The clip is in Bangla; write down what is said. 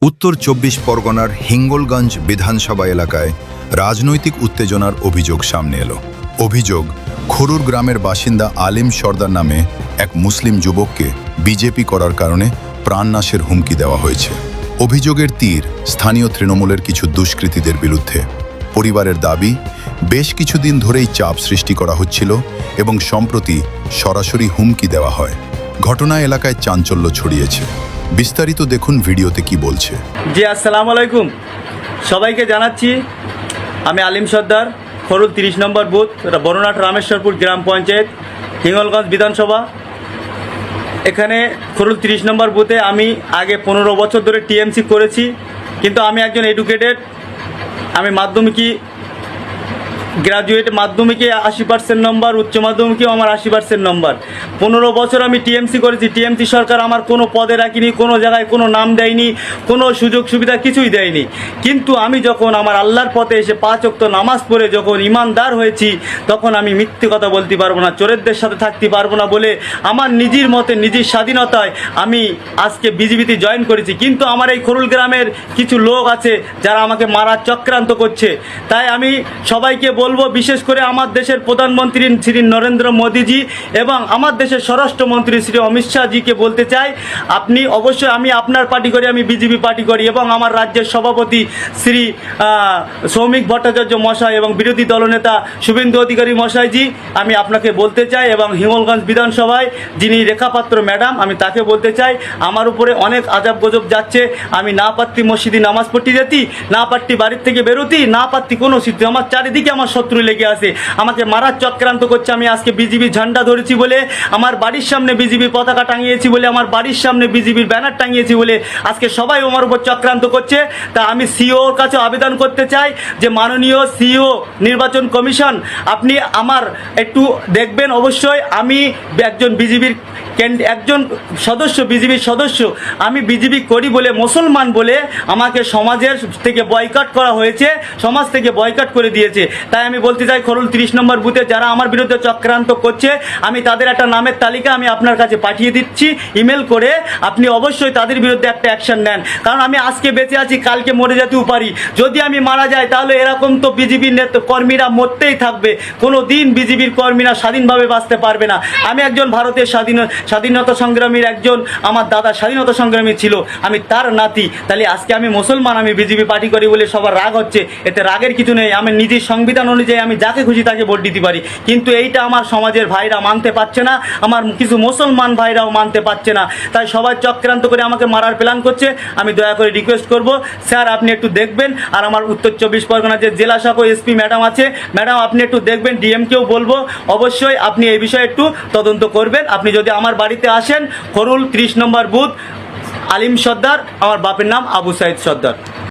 উত্তর ২৪ পরগনার হিঙ্গলগঞ্জ বিধানসভা এলাকায় রাজনৈতিক উত্তেজনার অভিযোগ সামনে এলো। অভিযোগ, খরুর গ্রামের বাসিন্দা আলিম সর্দার নামে এক মুসলিম যুবককে বিজেপি করার কারণে প্রাণনাশের হুমকি দেওয়া হয়েছে। অভিযোগের তীর স্থানীয় তৃণমূলের কিছু দুষ্কৃতীদের বিরুদ্ধে। পরিবারের দাবি, বেশ কিছুদিন ধরেই চাপ সৃষ্টি করা হচ্ছিল এবং সম্প্রতি সরাসরি হুমকি দেওয়া হয়। ঘটনা এলাকায় চাঞ্চল্য ছড়িয়েছে। বিস্তারিত দেখুন ভিডিওতে কি বলছে। জি, আসসালামু আলাইকুম। সবাইকে জানাচ্ছি, আমি আলিম সর্দার, খরুল 30 নম্বর বুথ, বড়নাট রামেশ্বরপুর গ্রাম পঞ্চায়েত, হিঙ্গলগঞ্জ বিধানসভা। এখানে খরুল 30 নম্বর বুথে আমি আগে 15 বছর ধরে টিএমসি করেছি, কিন্তু আমি একজন এডুকেটেড। আমি মাধ্যমিকই গ্রাজুয়েট, মাধ্যমিকে 80% নম্বর, উচ্চ মাধ্যমিকেও আমার 80% নম্বর। 15 বছর আমি টিএমসি করেছি। টিএমসি সরকার আমার কোনো পদে রাখিনি, কোনো জায়গায় কোনো নাম দেয়নি, কোনো সুযোগ সুবিধা কিছুই দেয়নি। কিন্তু আমি যখন আমার আল্লাহর পথে এসে 5 ওয়াক্ত নামাজ পড়ে যখন ইমানদার হয়েছি, তখন আমি মিথ্যে কথা বলতে পারবো না, চোরেদের সাথে থাকতে পারবো না বলে আমার নিজের মতে, নিজের স্বাধীনতায় আমি আজকে বিজেপিতে জয়েন করেছি। কিন্তু আমার এই খরুল গ্রামের কিছু লোক আছে যারা আমাকে মারার চক্রান্ত করছে। তাই আমি সবাইকে বলবো, বিশেষ করে আমার দেশের প্রধানমন্ত্রী শ্রী নরেন্দ্র মোদীজি এবং আমার দেশের স্বরাষ্ট্রমন্ত্রী শ্রী অমিত শাহজিকে বলতে চাই, আপনি অবশ্যই, আমি আপনার পার্টি করি, আমি বিজেপি পার্টি করি, এবং আমার রাজ্যের সভাপতি শ্রী সৌমিক ভট্টাচার্য মশাই এবং বিরোধী দলনেতা শুভেন্দু অধিকারী মশাইজি, আমি আপনাকে বলতে চাই, এবং হিঙ্গলগঞ্জ বিধানসভায় যিনি রেখাপাত্র ম্যাডাম, আমি তাকে বলতে চাই, আমার উপরে অনেক আজাব গজব যাচ্ছে। আমি না পারতি মসজিদে নামাজ পড়তে যেতি, না পারতি বাড়ির থেকে বেরোতি, না পারতি কোনো সিদ্ধি। আমার চারিদিকে আমার শত্রু লেগে আছে, আমাকে মারার চক্রান্ত করছে। আমি আজকে বিজেপির ঝান্ডা ধরেছি বলে, আমার বাড়ির সামনে বিজেপির পতাকা টাঙিয়েছি বলে, আমার বাড়ির সামনে বিজেপির ব্যানার টাঙিয়েছি বলে আজকে সবাই আমার উপর চক্রান্ত করছে। তা আমি সিওর কাছে আবেদন করতে চাই যে, মাননীয় সিও নির্বাচন কমিশন, আপনি আমার একটু দেখবেন। অবশ্যই আমি একজন বিজেপির একজন সদস্য, বিজেপির সদস্য। আমি বিজেপি করি বলে, মুসলমান বলে আমাকে সমাজের থেকে বয়কট করা হয়েছে, সমাজ থেকে বয়কট করে দিয়েছে। তাই আমি বলতে চাই, খরুল 30 নম্বর বুথে যারা আমার বিরুদ্ধে চক্রান্ত করছে, আমি তাদের একটা নামের তালিকা আমি আপনার কাছে পাঠিয়ে দিচ্ছি ইমেল করে। আপনি অবশ্যই তাদের বিরুদ্ধে একটা অ্যাকশন নেন, কারণ আমি আজকে বেঁচে আছি, কালকে মরে যেতেও পারি। যদি আমি মারা যাই, তাহলে এরকম তো বিজেপির কর্মীরা মরতেই থাকবে। কোনো দিন বিজেপির কর্মীরা স্বাধীনভাবে বাঁচতে পারবে না। আমি একজন ভারতের স্বাধীনতা সংগ্রামীর একজন, আমার দাদা স্বাধীনতা সংগ্রামী ছিল, আমি তার নাতি। তাহলে আজকে আমি মুসলমান, আমি বিজেপি পার্টি করি বলে সবার রাগ হচ্ছে, এতে রাগের কিছু নেই। আমি নিজের সংবিধান অনুযায়ী আমি যাকে খুশি তাকে ভোট দিতে পারি, কিন্তু এইটা আমার সমাজের ভাইরা মানতে পারছে না, আমার কিছু মুসলমান ভাইরাও মানতে পারছে না। তাই সবাই চক্রান্ত করে আমাকে মারার প্ল্যান করছে। আমি দয়া করে রিকোয়েস্ট করব, স্যার আপনি একটু দেখবেন। আর আমার উত্তর 24 পরগনা যে জেলা শাখা এসপি ম্যাডাম আছে, ম্যাডাম আপনি একটু দেখবেন। ডিএমকেও বলবো, অবশ্যই আপনি এই বিষয়ে একটু তদন্ত করবেন। আপনি যদি আমার বাড়িতে আসেন, খরুল 30 নম্বর বুথ, আলিম সর্দার, আমার বাপের নাম আবু সাইদ সর্দার।